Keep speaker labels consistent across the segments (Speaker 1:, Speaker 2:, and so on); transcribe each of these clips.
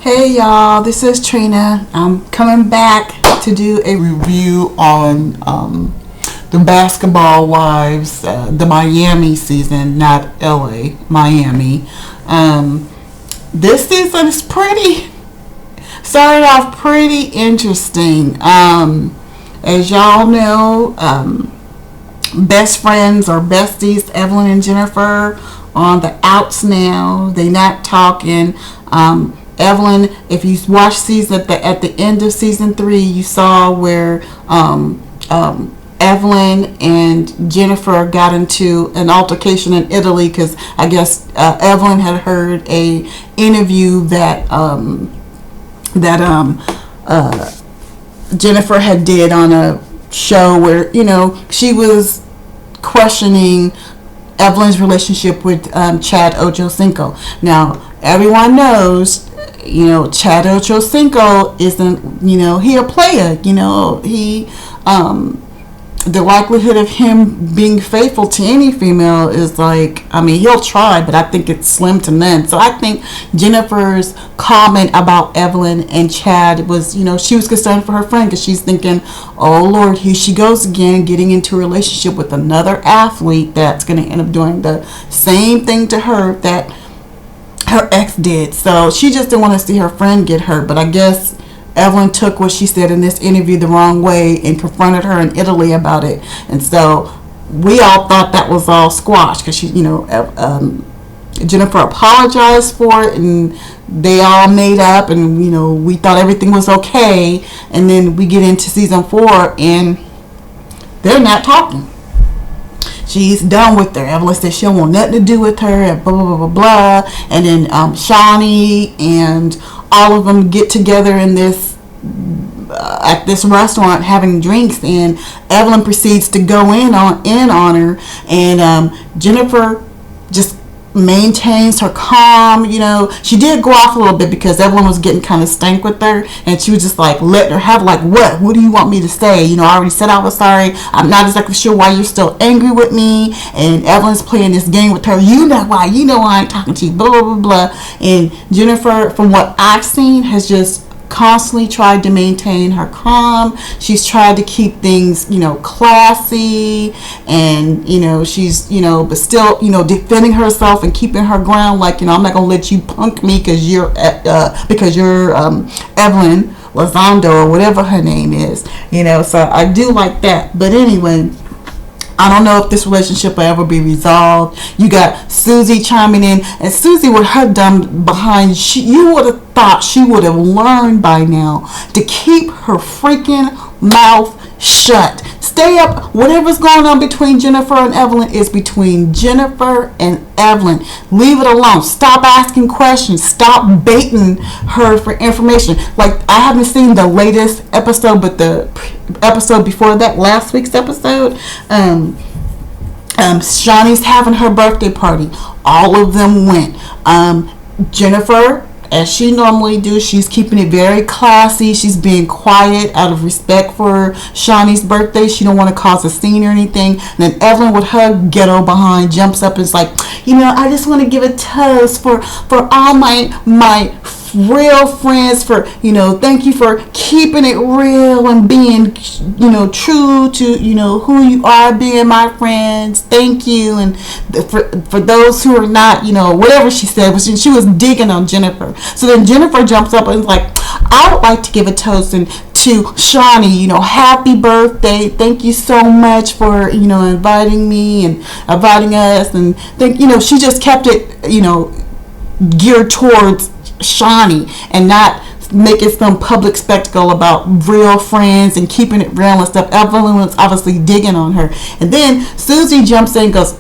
Speaker 1: Hey y'all, this is Trina. I'm coming back to do a review on the Basketball Wives, the Miami season, not LA, Miami. This season is started off pretty interesting. As y'all know, best friends or besties, Evelyn and Jenifer, on the outs now. They not talking. Evelyn, if you watch season at the end of season 3, you saw where Evelyn and Jenifer got into an altercation in Italy because I guess Evelyn had heard a interview that Jenifer had did on a show where she was questioning Evelyn's relationship with Chad Ochocinco. Now everyone knows Chad Ochocinco isn't, he a player, he, the likelihood of him being faithful to any female is he'll try, but I think it's slim to none. So I think Jenifer's comment about Evelyn and Chad was, she was concerned for her friend because she's thinking, oh Lord, here she goes again, getting into a relationship with another athlete that's going to end up doing the same thing to her that her ex did. So she just didn't want to see her friend get hurt, but I guess Evelyn took what she said in this interview the wrong way and confronted her in Italy about it. And so we all thought that was all squashed because Jenifer apologized for it and they all made up and, we thought everything was okay. And then we get into season 4 and they're not talking. She's done with her. Evelyn said she don't want nothing to do with her and blah, blah, blah, blah, blah. And then Shawnee and all of them get together in this at this restaurant having drinks, and Evelyn proceeds to go in on her, and Jenifer just maintains her calm. She did go off a little bit because Evelyn was getting kind of stank with her, and she was just letting her have what do you want me to say? I already said I was sorry. I'm not exactly sure why you're still angry with me. And Evelyn's playing this game with her. You know why I ain't talking to you, blah blah blah blah. And Jenifer, from what I've seen, has just constantly tried to maintain her calm. She's tried to keep things classy, and she's but still defending herself and keeping her ground, I'm not gonna let you punk me because you're Evelyn Lazando or whatever her name is. So I do like that. But anyway, I don't know if this relationship will ever be resolved. You got Suzie chiming in, and Suzie with her dumb behind, you would have thought she would have learned by now to keep her freaking mouth shut. Stay up. Whatever's going on between Jenifer and Evelyn is between Jenifer and Evelyn. Leave it alone. Stop asking questions. Stop baiting her for information. I haven't seen the latest episode, but the episode before that, last week's episode, Shawnee's having her birthday party. All of them went. Jenifer, as she normally do, she's keeping it very classy. She's being quiet out of respect for Shawnee's birthday. She don't want to cause a scene or anything. And then Evelyn with her ghetto behind jumps up and is like, I just want to give a toast for all my real friends, for thank you for keeping it real and being true to who you are, being my friends. Thank you. And for those who are not, whatever she said, she was digging on Jenifer. So then Jenifer jumps up and is like, I would like to give a toast to Shawnee, happy birthday. Thank you so much for inviting me and inviting us, and she just kept it geared towards Shawnee and not making some public spectacle about real friends and keeping it real and stuff. Evelyn was obviously digging on her, and then Suzie jumps in and goes,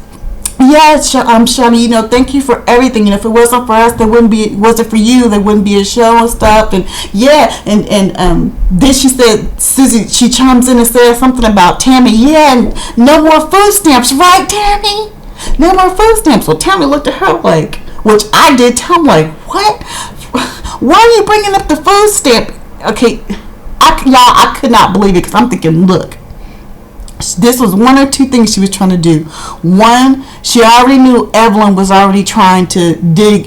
Speaker 1: yes, Shawnee, thank you for everything. If it wasn't for us, wasn't for you, there wouldn't be a show and stuff. And yeah, and then she said, Suzie, she chimes in and says something about Tammy. Yeah, and no more food stamps, right, Tammy? No more food stamps. Well, Tammy looked at her which I did tell him, what? Why are you bringing up the food stamp? Okay, I could not believe it because I'm thinking, look, This was one or two things she was trying to do. One, she already knew Evelyn was already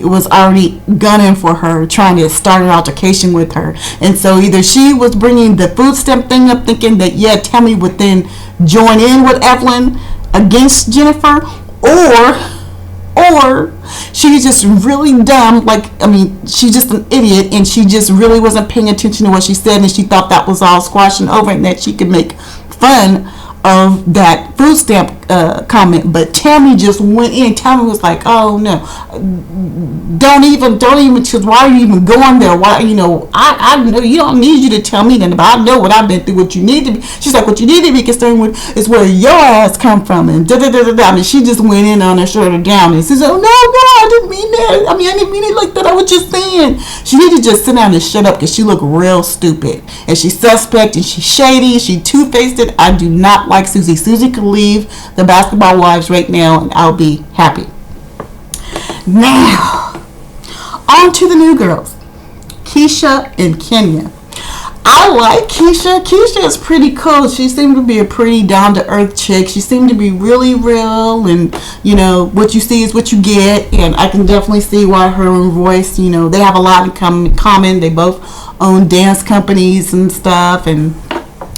Speaker 1: was already gunning for her, trying to start an altercation with her. And so either she was bringing the food stamp thing up, thinking that, yeah, Tammy would then join in with Evelyn against Jenifer, or she was just really dumb. She's just an idiot, and she just really wasn't paying attention to what she said, and she thought that was all squashing over and that she could make fun of that food stamp comment. But Tammy just went in. Tammy was like, oh no, don't even, because why are you even going there? Why, I know you don't need you to tell me that, but I know what I've been through. What you need to be, she's like, what you need to be concerned with is where your ass come from, and da da da da da. I mean, she just went in on her, shut her down, and she said, oh no, I didn't mean that. I didn't mean it like that. I was just saying. She needed to just sit down and shut up, because she looked real stupid, and she's suspect, and she's shady, she two-faced it. I do not like Suzie. Suzie could leave the Basketball Wives right now, and I'll be happy. Now, on to the new girls, Keshia and Kenya. I like Keshia. Keshia is pretty cool. She seemed to be a pretty down-to-earth chick. She seemed to be really real, and what you see is what you get. And I can definitely see why her and Royce, they have a lot in common. They both own dance companies and stuff, and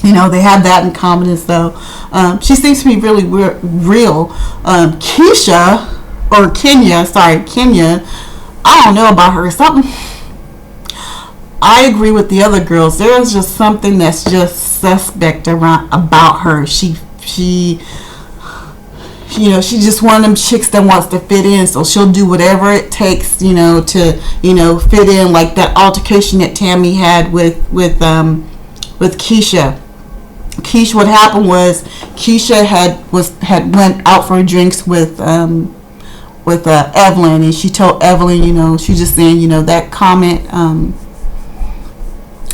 Speaker 1: they have that in common. And so she seems to be really real. Kenya, I don't know about her. Something. I agree with the other girls. There is just something that's just suspect about her. She's just one of them chicks that wants to fit in, so she'll do whatever it takes, to fit in, like that altercation that Tammy had with Keshia. What happened was Keshia had went out for drinks with Evelyn, and she told Evelyn, she just saying, that comment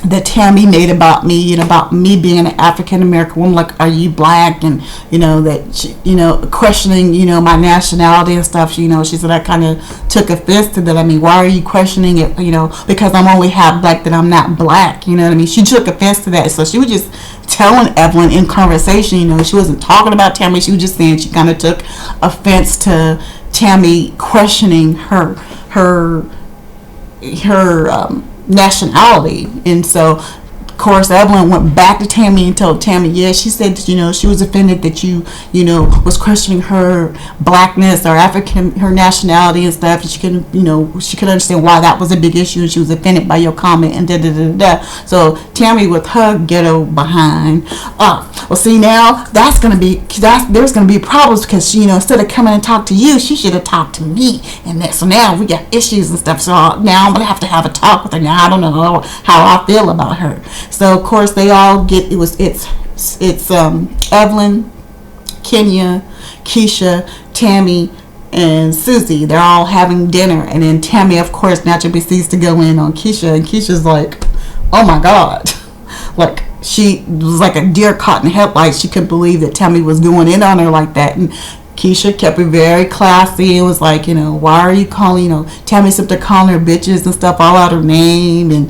Speaker 1: that Tammy made about me, about me being an African American woman, like, are you black, and that she, questioning, my nationality and stuff. She said I kind of took offense to that. Why are you questioning it? Because I'm only half black, that I'm not black. She took offense to that. So she was just telling Evelyn in conversation. She wasn't talking about Tammy. She was just saying she kind of took offense to Tammy questioning her nationality. And so, of course, Evelyn went back to Tammy and told Tammy, yeah, she said that, she was offended that you was questioning her blackness or her nationality and stuff, and she couldn't understand why that was a big issue, and she was offended by your comment, and da da da da. So Tammy with her ghetto behind, well, see, now there's gonna be problems, because instead of coming and talk to you, she should have talked to me, and so now we got issues and stuff. So now I'm gonna have to have a talk with her. Now I don't know how I feel about her. So of course they all get it's Evelyn, Kenya, Keshia, Tammy, and Suzie. They're all having dinner, and then Tammy, of course, naturally proceeds to go in on Keshia, and Keisha's like, oh my god, like she was like a deer caught in headlights. She couldn't believe that Tammy was going in on her like that. And Keshia kept it very classy and was like, why are you calling, Tammy up there calling her bitches and stuff all out her name, and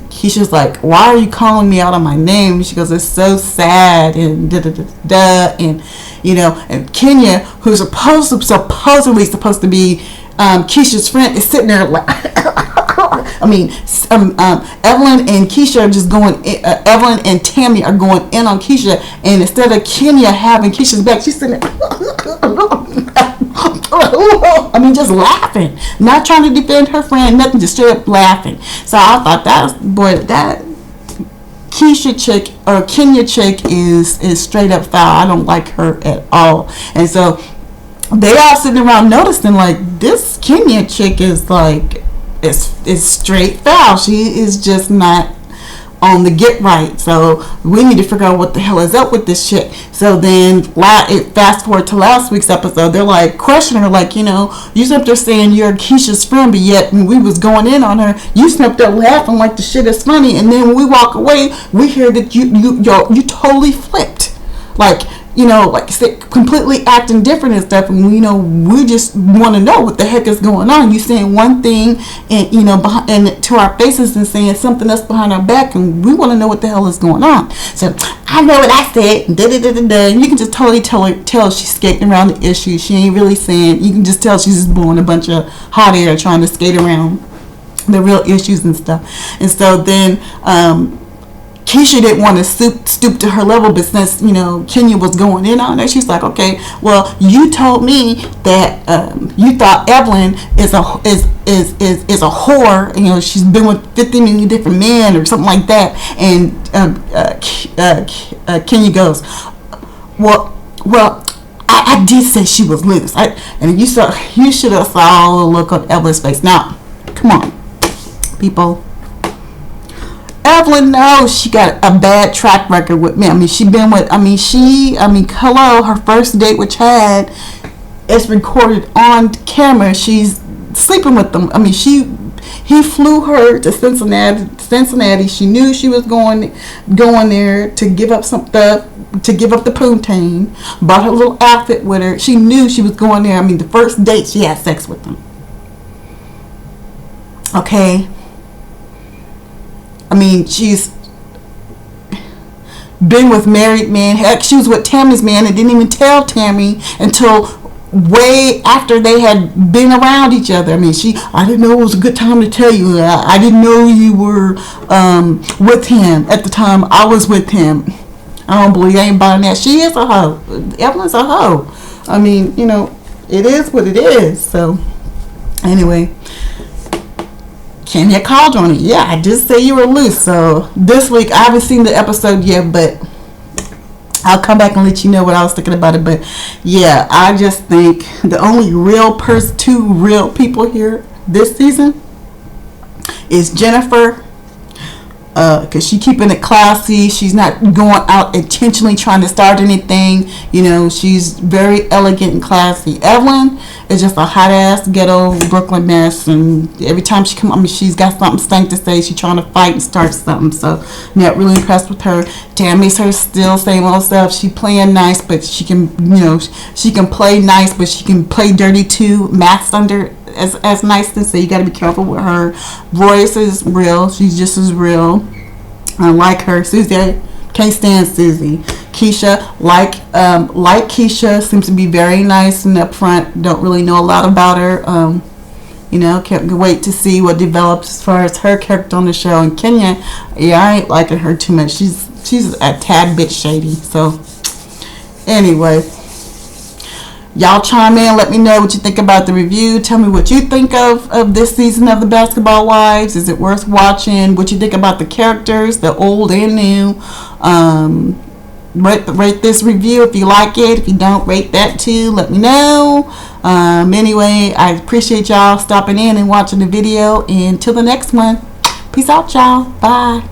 Speaker 1: Keisha's like, why are you calling me out on my name? She goes, it's so sad, and da da da da, and and Kenya, who's supposedly supposed to be Keisha's friend, is sitting there like Evelyn and Keshia are just going. Evelyn and Tammy are going in on Keshia, and instead of Kenya having Keisha's back, she's sitting there, just laughing, not trying to defend her friend, nothing, just straight up laughing. So I thought that Keshia chick or Kenya chick is straight up foul. I don't like her at all. And so they all sitting around noticing, like, this Kenya chick is like, it's straight foul. She is just not on the get right. So we need to figure out what the hell is up with this chick. So then fast forward to last week's episode, they're like questioning her, like, you up there saying you're Keisha's friend, but yet when we was going in on her, you up there laughing like the shit is funny, and then when we walk away, we hear that you totally flipped. Like, you know, like I said, completely acting different and stuff. And you know, we just want to know what the heck is going on. You saying one thing, and you know, behind, and to our faces, and saying something else behind our back, and we want to know what the hell is going on. So I know what I said. Da, da, da, da, da. And you can just totally tell she's skating around the issue. She ain't really saying. You can just tell she's just blowing a bunch of hot air trying to skate around the real issues and stuff. And so then Keshia didn't want to stoop to her level, but since, you know, Kenya was going in on her, she's like, okay, well, you told me that you thought Evelyn is a whore. You know, she's been with 50 million different men or something like that. And Kenya goes, well, I did say she was loose. And you should have saw the look on Evelyn's face. Now, come on, people. Evelyn knows she got a bad track record with men. I mean, hello, her first date with Chad is recorded on camera. She's sleeping with them. I mean, he flew her to Cincinnati. She knew she was going there to give up the poontang. Bought her little outfit with her. She knew she was going there. I mean, the first date she had sex with him. Okay. I mean, she's been with married men. Heck, she was with Tammy's man and didn't even tell Tammy until way after they had been around each other. I mean, I didn't know it was a good time to tell you. I didn't know you were with him at the time I was with him. I don't believe I ain't buying that. She is a hoe. Evelyn's a hoe. I mean, you know, it is what it is. So, anyway. Kenya called on it. Yeah, I did say you were loose. So this week, I haven't seen the episode yet, but I'll come back and let you know what I was thinking about it. But yeah, I just think the only two real people here this season is Jenifer. Because she's keeping it classy. She's not going out intentionally trying to start anything. You know, she's very elegant and classy. Evelyn is just a hot ass ghetto Brooklyn mess, and every time she come, I mean, she's got something stank to say. She's trying to fight and start something. So, not really impressed with her. Tammy's her still same old stuff. She playing nice, but she can, you know, she can play nice, but she can play dirty too. Matt's under as niceness, so you got to be careful with her. Royce is real. She's just as real. I like her. Suzie, can't stand Suzie. Keshia, like Keshia, seems to be very nice and upfront. Don't really know a lot about her. You know, can't wait to see what develops as far as her character on the show. And Kenya, yeah, I ain't liking her too much. She's a tad bit shady. So, anyway. Y'all chime in, let me know what you think about the review. Tell me what you think of this season of The Basketball Wives. Is it worth watching? What you think about the characters, the old and new. Rate this review if you like it. If you don't, rate that too. Let me know. Anyway, I appreciate y'all stopping in and watching the video. And till the next one. Peace out, y'all. Bye.